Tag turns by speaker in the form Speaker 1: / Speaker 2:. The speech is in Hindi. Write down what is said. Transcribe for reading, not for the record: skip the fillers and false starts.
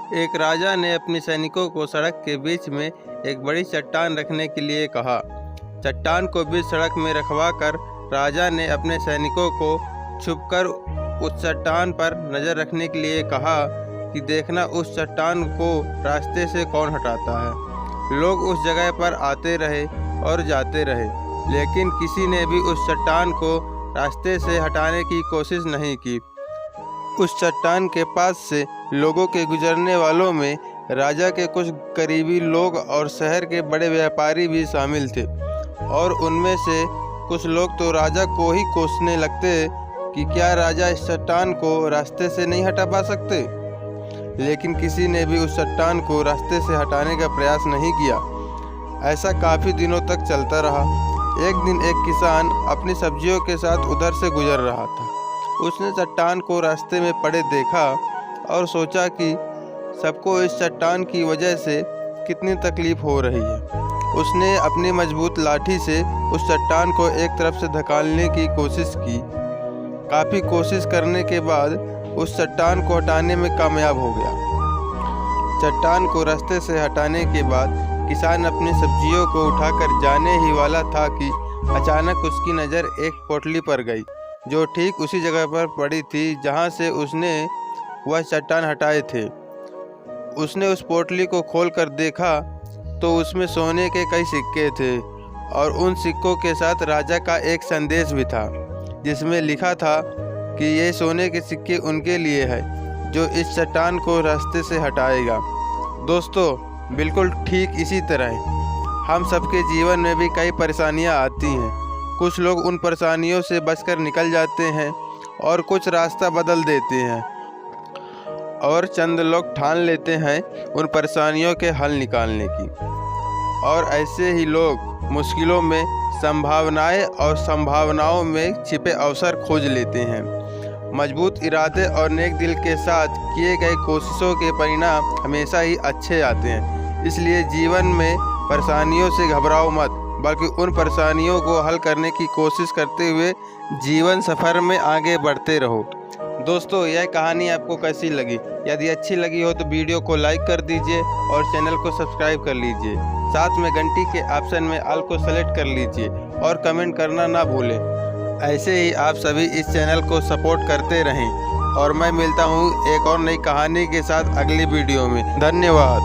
Speaker 1: एक राजा ने अपने सैनिकों को सड़क के बीच में एक बड़ी चट्टान रखने के लिए कहा। चट्टान को बीच सड़क में रखवाकर राजा ने अपने सैनिकों को छुपकर उस चट्टान पर नज़र रखने के लिए कहा कि देखना उस चट्टान को रास्ते से कौन हटाता है। लोग उस जगह पर आते रहे और जाते रहे, लेकिन किसी ने भी उस चट्टान को रास्ते से हटाने की कोशिश नहीं की। उस चट्टान के पास से लोगों के गुजरने वालों में राजा के कुछ करीबी लोग और शहर के बड़े व्यापारी भी शामिल थे, और उनमें से कुछ लोग तो राजा को ही कोसने लगते कि क्या राजा इस चट्टान को रास्ते से नहीं हटा पा सकते। लेकिन किसी ने भी उस चट्टान को रास्ते से हटाने का प्रयास नहीं किया। ऐसा काफ़ी दिनों तक चलता रहा। एक दिन एक किसान अपनी सब्जियों के साथ उधर से गुजर रहा था। उसने चट्टान को रास्ते में पड़े देखा और सोचा कि सबको इस चट्टान की वजह से कितनी तकलीफ हो रही है। उसने अपनी मजबूत लाठी से उस चट्टान को एक तरफ से धकेलने की कोशिश की। काफ़ी कोशिश करने के बाद उस चट्टान को हटाने में कामयाब हो गया। चट्टान को रास्ते से हटाने के बाद किसान अपनी सब्जियों को उठाकर जाने ही वाला था कि अचानक उसकी नज़र एक पोटली पर गई, जो ठीक उसी जगह पर पड़ी थी जहां से उसने वह चट्टान हटाए थे। उसने उस पोटली को खोलकर देखा तो उसमें सोने के कई सिक्के थे, और उन सिक्कों के साथ राजा का एक संदेश भी था, जिसमें लिखा था कि ये सोने के सिक्के उनके लिए है जो इस चट्टान को रास्ते से हटाएगा। दोस्तों, बिल्कुल ठीक इसी तरह हम सबके जीवन में भी कई परेशानियां आती हैं। कुछ लोग उन परेशानियों से बचकर निकल जाते हैं और कुछ रास्ता बदल देते हैं, और चंद लोग ठान लेते हैं उन परेशानियों के हल निकालने की। और ऐसे ही लोग मुश्किलों में संभावनाएं और संभावनाओं में छिपे अवसर खोज लेते हैं। मजबूत इरादे और नेक दिल के साथ किए गए कोशिशों के परिणाम हमेशा ही अच्छे आते हैं। इसलिए जीवन में परेशानियों से घबराओ मत, बल्कि उन परेशानियों को हल करने की कोशिश करते हुए जीवन सफ़र में आगे बढ़ते रहो। दोस्तों, यह कहानी आपको कैसी लगी? यदि अच्छी लगी हो तो वीडियो को लाइक कर दीजिए और चैनल को सब्सक्राइब कर लीजिए। साथ में घंटी के ऑप्शन में ऑल को सेलेक्ट कर लीजिए और कमेंट करना ना भूलें। ऐसे ही आप सभी इस चैनल को सपोर्ट करते रहें, और मैं मिलता हूँ एक और नई कहानी के साथ अगली वीडियो में। धन्यवाद।